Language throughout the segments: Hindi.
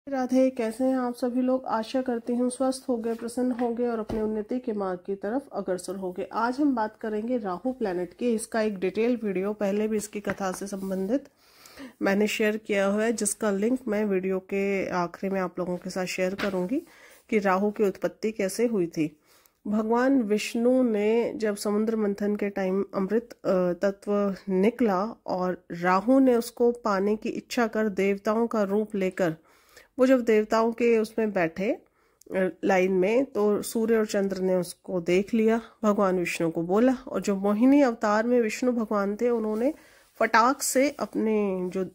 राधे, कैसे हैं आप सभी लोग। आशा करती हूँ स्वस्थ हो गए, प्रसन्न हो गए और अपने उन्नति के मार्ग की तरफ अग्रसर हो गए। आज हम बात करेंगे राहु प्लैनेट की। इसका एक डिटेल वीडियो पहले भी इसकी कथा से संबंधित मैंने शेयर किया हुआ है, जिसका लिंक मैं वीडियो के आखिरी में आप लोगों के साथ शेयर करूंगी कि राहु की उत्पत्ति कैसे हुई थी। भगवान विष्णु ने जब समुद्र मंथन के टाइम अमृत तत्व निकला और राहु ने उसको पाने की इच्छा कर देवताओं का रूप लेकर वो जब देवताओं के उसमें बैठे लाइन में, तो सूर्य और चंद्र ने उसको देख लिया। भगवान विष्णु को बोला और जो मोहिनी अवतार में विष्णु भगवान थे, उन्होंने फटाक से अपने जो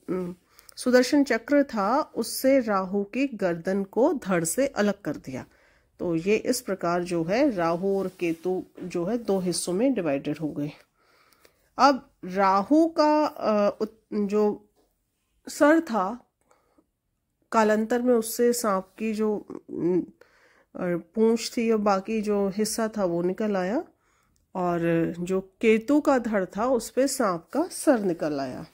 सुदर्शन चक्र था उससे राहु की गर्दन को धड़ से अलग कर दिया। तो ये इस प्रकार जो है राहु और केतु जो है दो हिस्सों में डिवाइडेड हो गए। अब राहु का जो सर था, कालांतर में उससे सांप की जो पूंछ थी और बाकी जो हिस्सा था वो निकल आया, और जो केतु का धड़ था उस पे सांप का सर निकल आया।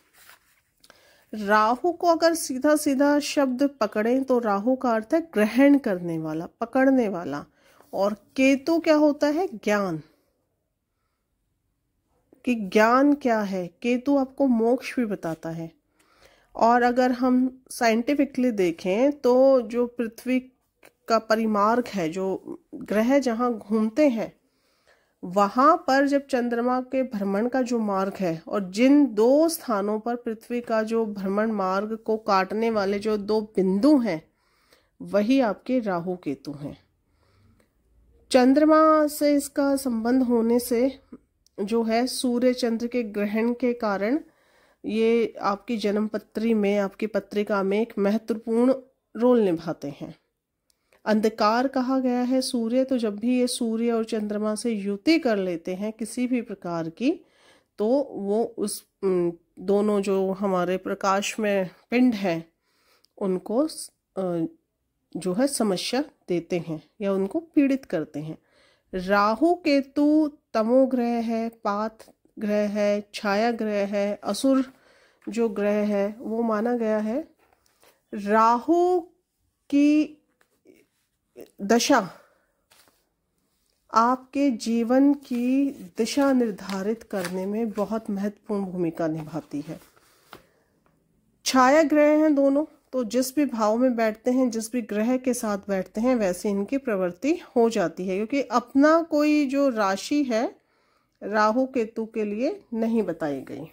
राहु को अगर सीधा सीधा शब्द पकड़ें तो राहु का अर्थ है ग्रहण करने वाला, पकड़ने वाला, और केतु क्या होता है, ज्ञान। कि ज्ञान क्या है, केतु आपको मोक्ष भी बताता है। और अगर हम साइंटिफिकली देखें तो जो पृथ्वी का परिमार्ग है, जो ग्रह जहां घूमते हैं, वहां पर जब चंद्रमा के भ्रमण का जो मार्ग है और जिन दो स्थानों पर पृथ्वी का जो भ्रमण मार्ग को काटने वाले जो दो बिंदु हैं, वही आपके राहु केतु हैं। चंद्रमा से इसका संबंध होने से जो है सूर्य चंद्र के ग्रहण के कारण ये आपकी जन्म पत्री में, आपकी पत्रिका में एक महत्वपूर्ण रोल निभाते हैं। अंधकार कहा गया है सूर्य, तो जब भी ये सूर्य और चंद्रमा से युति कर लेते हैं किसी भी प्रकार की, तो वो उस दोनों जो हमारे प्रकाश में पिंड हैं उनको जो है समस्या देते हैं या उनको पीड़ित करते हैं। राहु केतु तमोग्रह है, पात ग्रह है, छाया ग्रह है, असुर जो ग्रह है वो माना गया है। राहु की दशा आपके जीवन की दिशा निर्धारित करने में बहुत महत्वपूर्ण भूमिका निभाती है। छाया ग्रह हैं दोनों, तो जिस भी भाव में बैठते हैं, जिस भी ग्रह के साथ बैठते हैं, वैसे इनकी प्रवृत्ति हो जाती है, क्योंकि अपना कोई जो राशि है राहु केतु के लिए नहीं बताई गई।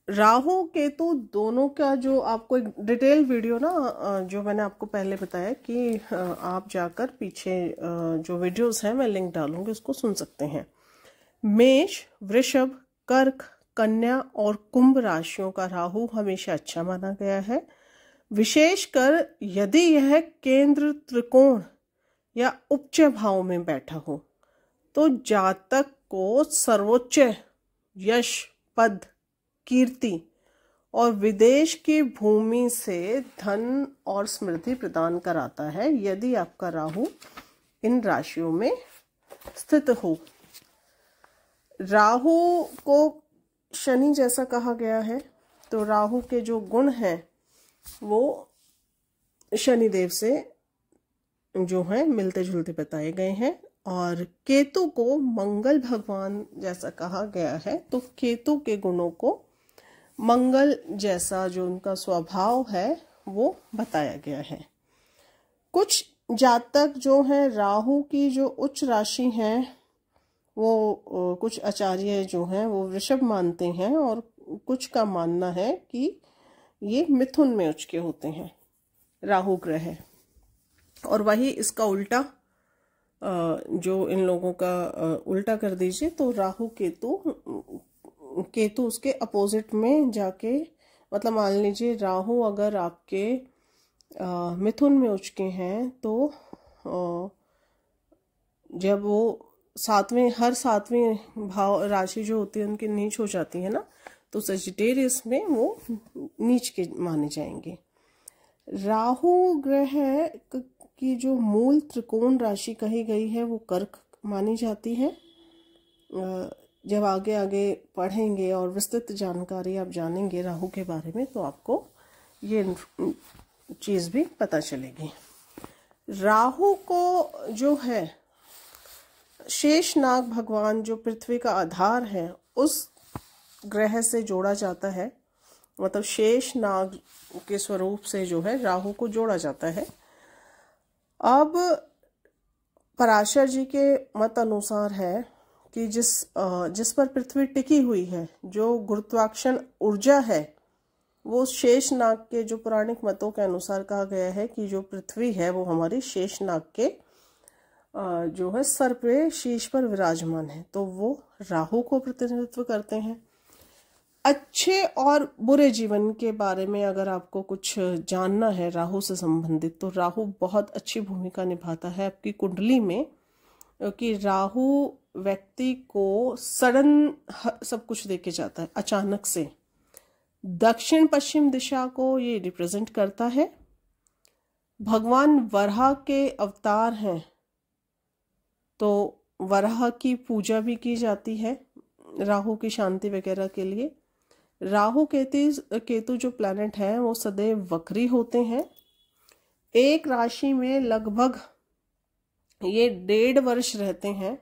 राहु केतु दोनों का जो आपको एक डिटेल वीडियो ना, जो मैंने आपको पहले बताया कि आप जाकर पीछे जो वीडियोस हैं मैं लिंक डालूंगी, उसको सुन सकते हैं। मेष, वृषभ, कर्क, कन्या और कुंभ राशियों का राहु हमेशा अच्छा माना गया है। विशेषकर यदि यह केंद्र, त्रिकोण या उच्च भाव में बैठा हो तो जातक को सर्वोच्च यश, पद, कीर्ति और विदेश की भूमि से धन और समृद्धि प्रदान कराता है, यदि आपका राहु इन राशियों में स्थित हो। राहु को शनि जैसा कहा गया है, तो राहु के जो गुण हैं वो शनिदेव से जो है मिलते जुलते बताए गए हैं। और केतु को मंगल भगवान जैसा कहा गया है, तो केतु के गुणों को मंगल जैसा जो उनका स्वभाव है वो बताया गया है। कुछ जातक जो हैं राहु की जो उच्च राशि हैं, वो कुछ आचार्य जो हैं वो वृषभ मानते हैं, और कुछ का मानना है कि ये मिथुन में उच्च के होते हैं राहु ग्रह। और वही इसका उल्टा जो इन लोगों का उल्टा कर दीजिए, तो राहु केतु उसके अपोजिट में जाके, मतलब मान लीजिए राहु अगर आपके मिथुन में उच्च के हैं, तो जब वो हर सातवें भाव राशि जो होती है उनकी नीच हो जाती है ना, तो सजिटेरियस में वो नीच के माने जाएंगे। राहु ग्रह की जो मूल त्रिकोण राशि कही गई है वो कर्क मानी जाती है। जब आगे आगे पढ़ेंगे और विस्तृत जानकारी आप जानेंगे राहु के बारे में, तो आपको ये चीज़ भी पता चलेगी। राहु को जो है शेषनाग भगवान जो पृथ्वी का आधार है उस ग्रह से जोड़ा जाता है, मतलब शेषनाग के स्वरूप से जो है राहु को जोड़ा जाता है। अब पराशर जी के मत अनुसार है कि जिस पर पृथ्वी टिकी हुई है, जो गुरुत्वाकर्षण ऊर्जा है, वो शेषनाग के जो पौराणिक मतों के अनुसार कहा गया है कि जो पृथ्वी है वो हमारी शेषनाग के जो है सर पे शीश पर विराजमान है, तो वो राहु को प्रतिनिधित्व करते हैं। अच्छे और बुरे जीवन के बारे में अगर आपको कुछ जानना है राहु से संबंधित, तो राहु बहुत अच्छी भूमिका निभाता है आपकी कुंडली में, क्योंकि राहु व्यक्ति को सडन सब कुछ देके जाता है, अचानक से। दक्षिण पश्चिम दिशा को ये रिप्रेजेंट करता है। भगवान वराह के अवतार हैं, तो वराह की पूजा भी की जाती है राहु की शांति वगैरह के लिए। राहु केतु जो प्लैनेट हैं वो सदैव वक्री होते हैं। एक राशि में लगभग ये 1.5 वर्ष रहते हैं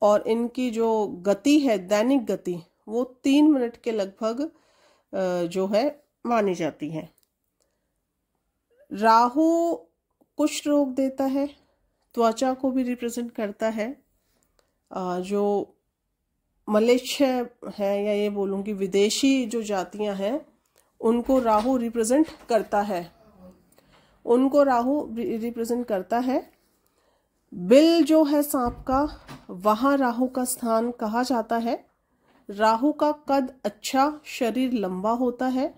और इनकी जो गति है, दैनिक गति, वो 3 मिनट के लगभग जो है मानी जाती है। राहु कुष्ठ रोग देता है, त्वचा को भी रिप्रेजेंट करता है। जो मलेच्छ है, या ये बोलूँगी विदेशी जो जातियां हैं, उनको राहु रिप्रेजेंट करता है, उनको राहु रिप्रेजेंट करता है। बिल जो है सांप का, वहाँ राहु का स्थान कहा जाता है। राहु का कद अच्छा, शरीर लंबा होता है।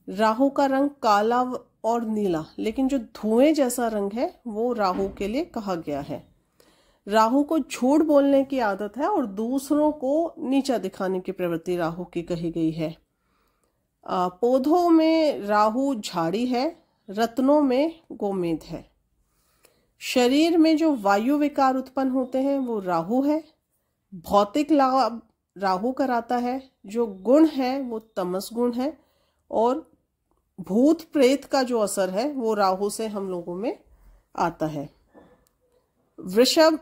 राहु का रंग काला और नीला, लेकिन जो धुएं जैसा रंग है वो राहु के लिए कहा गया है। राहु को झूठ बोलने की आदत है और दूसरों को नीचा दिखाने की प्रवृत्ति राहु की कही गई है। पौधों में राहु झाड़ी है, रत्नों में गोमेद है। शरीर में जो वायु विकार उत्पन्न होते हैं वो राहु है। भौतिक लाभ राहु कराता है। जो गुण है वो तमस गुण है, और भूत प्रेत का जो असर है वो राहु से हम लोगों में आता है। वृषभ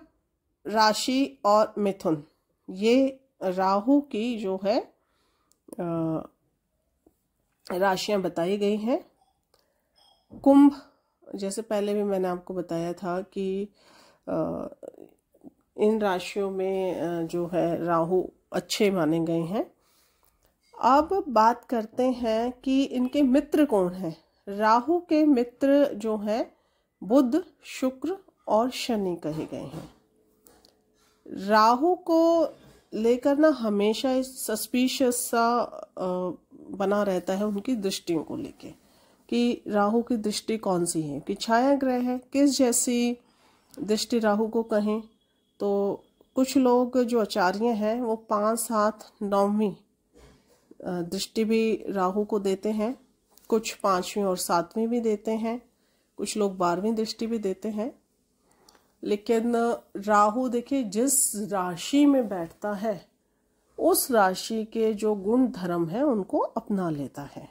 राशि और मिथुन, ये राहु की जो है राशियां बताई गई हैं। कुंभ, जैसे पहले भी मैंने आपको बताया था कि इन राशियों में जो है राहु अच्छे माने गए हैं। अब बात करते हैं कि इनके मित्र कौन हैं। राहु के मित्र जो हैं बुध, शुक्र और शनि कहे गए हैं। राहु को लेकर ना हमेशा सस्पिशियस सा बना रहता है उनकी दृष्टियों को लेके, कि राहु की दृष्टि कौन सी है, कि छाया ग्रह है, किस जैसी दृष्टि राहु को कहें। तो कुछ लोग जो आचार्य हैं वो 5, 7, 9वीं दृष्टि भी राहु को देते हैं, कुछ 5वीं और 7वीं भी देते हैं, कुछ लोग 12वीं दृष्टि भी देते हैं। लेकिन राहु देखिए जिस राशि में बैठता है उस राशि के जो गुण धर्म है उनको अपना लेता है।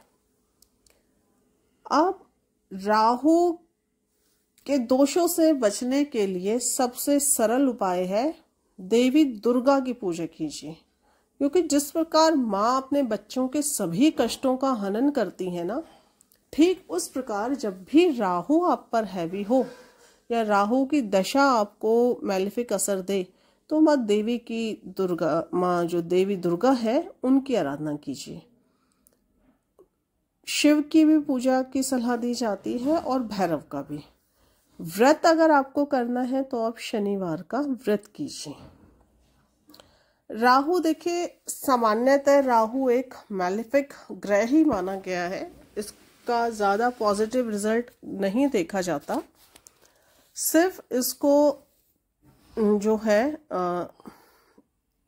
अब राहु के दोषों से बचने के लिए सबसे सरल उपाय है देवी दुर्गा की पूजा कीजिए, क्योंकि जिस प्रकार माँ अपने बच्चों के सभी कष्टों का हनन करती है ना, ठीक उस प्रकार जब भी राहु आप पर हैवी हो या राहु की दशा आपको मैलेफिक असर दे, तो माँ देवी की दुर्गा, माँ जो देवी दुर्गा है उनकी आराधना कीजिए। शिव की भी पूजा की सलाह दी जाती है और भैरव का भी। व्रत अगर आपको करना है तो आप शनिवार का व्रत कीजिए। राहु देखिए सामान्यतः राहु एक मैलेफिक ग्रह ही माना गया है, इसका ज़्यादा पॉजिटिव रिजल्ट नहीं देखा जाता। सिर्फ इसको जो है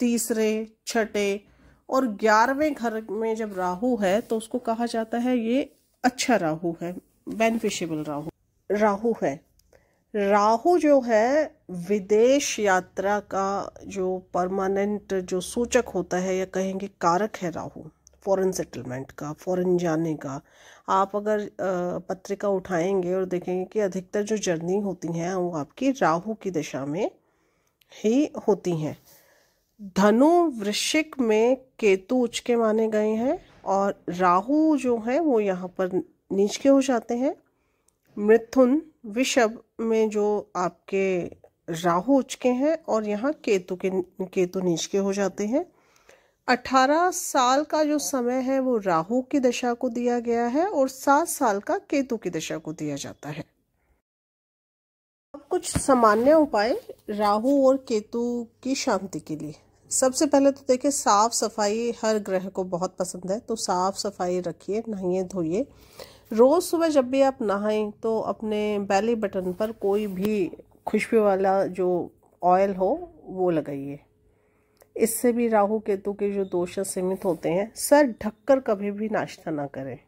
तीसरे, छठे और 11वें घर में जब राहु है तो उसको कहा जाता है ये अच्छा राहु है, बेनिफिशियल राहु है। राहु जो है विदेश यात्रा का जो परमानेंट जो सूचक होता है, या कहेंगे कारक है राहु, फॉरेन सेटलमेंट का, फॉरेन जाने का। आप अगर पत्रिका उठाएंगे और देखेंगे कि अधिकतर जो जर्नी होती हैं वो आपकी राहु की दिशा में ही होती हैं। धनु वृश्चिक में केतु उच्च के माने गए हैं और राहु जो है वो यहाँ पर नीच के हो जाते हैं। मिथुन वृषभ में जो आपके राहु उच्च के हैं और यहाँ केतु नीच के हो जाते हैं। 18 साल का जो समय है वो राहु की दशा को दिया गया है और 7 साल का केतु की दशा को दिया जाता है। अब कुछ सामान्य उपाय राहु और केतु की शांति के लिए। सबसे पहले तो देखिए, साफ सफाई हर ग्रह को बहुत पसंद है, तो साफ सफाई रखिए, नहाइए धोइए। रोज सुबह जब भी आप नहाएं तो अपने बेली बटन पर कोई भी खुशबू वाला जो ऑयल हो वो लगाइए। इससे भी राहु केतु के जो दोष सीमित होते हैं। सर ढककर कभी भी नाश्ता ना करें,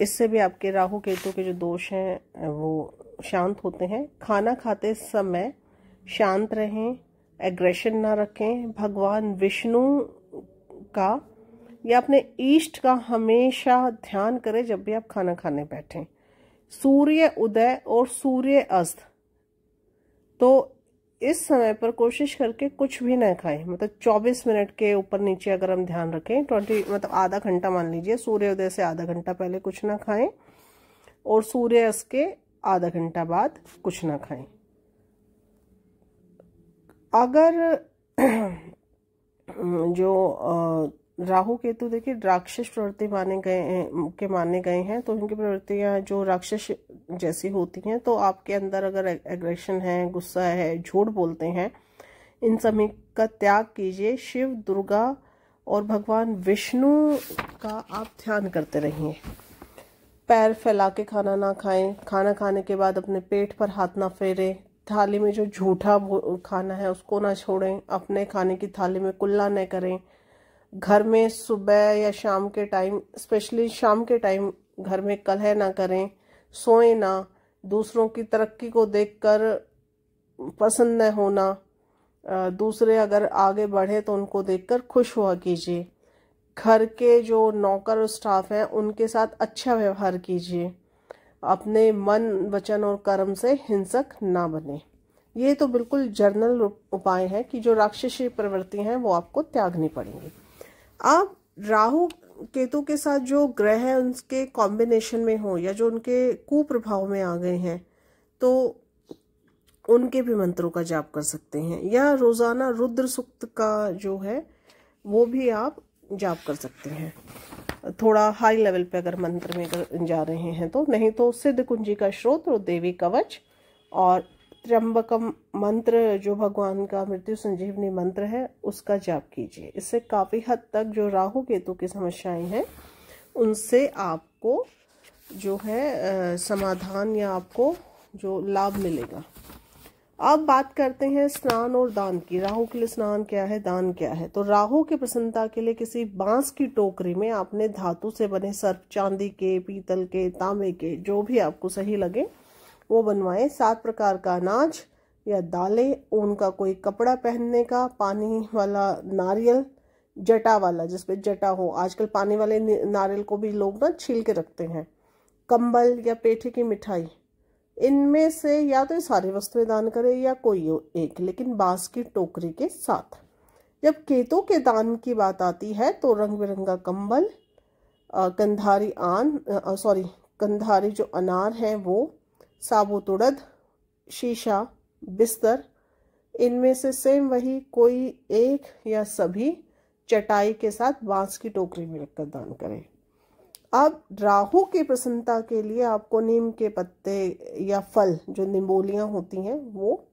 इससे भी आपके राहु केतु के जो दोष हैं वो शांत होते हैं। खाना खाते समय शांत रहें, एग्रेशन ना रखें। भगवान विष्णु का या अपने इष्ट का हमेशा ध्यान करें जब भी आप खाना खाने बैठें। सूर्य उदय और सूर्य अस्त, तो इस समय पर कोशिश करके कुछ भी ना खाएं। मतलब 24 मिनट के ऊपर नीचे अगर हम ध्यान रखें, 20 मतलब आधा घंटा मान लीजिए, सूर्योदय से आधा घंटा पहले कुछ ना खाएं और सूर्य अस्त के आधा घंटा बाद कुछ ना खाएं। अगर जो राहु केतु देखिए राक्षस प्रवृत्ति माने गए हैं, तो इनकी प्रवृत्तियां जो राक्षस जैसी होती हैं, तो आपके अंदर अगर एग्रेशन है, गुस्सा है, झूठ बोलते हैं, इन सभी का त्याग कीजिए। शिव, दुर्गा और भगवान विष्णु का आप ध्यान करते रहिए। पैर फैला के खाना ना खाएं। खाना खाने के बाद अपने पेट पर हाथ ना फेरें। थाली में जो झूठा खाना है उसको ना छोड़ें। अपने खाने की थाली में कुल्ला न करें। घर में सुबह या शाम के टाइम, स्पेशली शाम के टाइम, घर में कलह ना करें। सोएं ना। दूसरों की तरक्की को देखकर पसंद न होना। दूसरे अगर आगे बढ़े तो उनको देखकर खुश हुआ कीजिए। घर के जो नौकर और स्टाफ हैं उनके साथ अच्छा व्यवहार कीजिए। अपने मन, वचन और कर्म से हिंसक ना बने। ये तो बिल्कुल जर्नल उपाय है कि जो राक्षसी प्रवृत्ति हैं वो आपको त्यागनी पड़ेंगी। आप राहु केतु के साथ जो ग्रह हैं उनके कॉम्बिनेशन में हो या जो उनके कुप्रभाव में आ गए हैं तो उनके भी मंत्रों का जाप कर सकते हैं, या रोजाना रुद्र सूक्त का जो है वो भी आप जाप कर सकते हैं। थोड़ा हाई लेवल पे अगर मंत्र में जा रहे हैं तो, नहीं तो सिद्ध कुंजी का श्रोत्र और देवी कवच और त्र्यंबकम मंत्र जो भगवान का मृत्यु संजीवनी मंत्र है उसका जाप कीजिए। इससे काफ़ी हद तक जो राहु केतु की समस्याएं हैं उनसे आपको जो है समाधान या आपको जो लाभ मिलेगा। अब बात करते हैं स्नान और दान की। राहु के लिए स्नान क्या है, दान क्या है। तो राहु की प्रसन्नता के लिए किसी बांस की टोकरी में आपने धातु से बने सर्प, चांदी के, पीतल के, तांबे के, जो भी आपको सही लगे वो बनवाएं। 7 प्रकार का अनाज या दालें, ऊन का कोई कपड़ा पहनने का, पानी वाला नारियल, जटा वाला जिसपे जटा हो, आजकल पानी वाले नारियल को भी लोग ना छील के रखते हैं, कंबल या पेठे की मिठाई। इनमें से या तो ये सारी वस्तुएं दान करें या कोई एक, लेकिन बांस की टोकरी के साथ। जब केतु के दान की बात आती है तो रंग बिरंगा कंबल, कंधारी जो अनार है वो, साबुत उड़द, शीशा, बिस्तर, इनमें से सेम वही कोई एक या सभी चटाई के साथ बांस की टोकरी में रखकर दान करें। अब राहु की प्रसन्नता के लिए आपको नीम के पत्ते या फल जो निम्बोलियां होती हैं वो,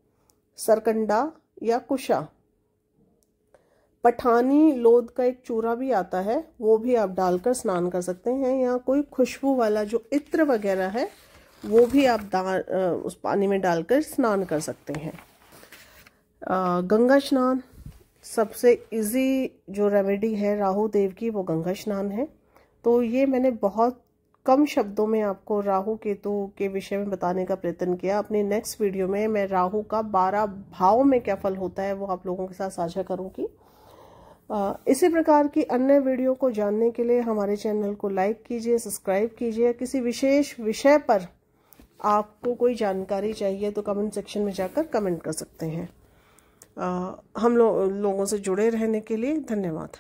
सरकंडा या कुशा, पठानी लोद का एक चूरा भी आता है वो भी आप डालकर स्नान कर सकते हैं, या कोई खुशबू वाला जो इत्र वगैरह है वो भी आप उस पानी में डालकर स्नान कर सकते हैं। गंगा स्नान सबसे इजी जो रेमेडी है राहु देव की वो गंगा स्नान है। तो ये मैंने बहुत कम शब्दों में आपको राहु केतु के विषय में बताने का प्रयत्न किया। अपनी नेक्स्ट वीडियो में मैं राहु का 12 भाव में क्या फल होता है वो आप लोगों के साथ साझा करूंगी। इसी प्रकार की अन्य वीडियो को जानने के लिए हमारे चैनल को लाइक कीजिए, सब्सक्राइब कीजिए। किसी विशेष विषय पर आपको कोई जानकारी चाहिए तो कमेंट सेक्शन में जाकर कमेंट कर सकते हैं। हम लोगों से जुड़े रहने के लिए धन्यवाद।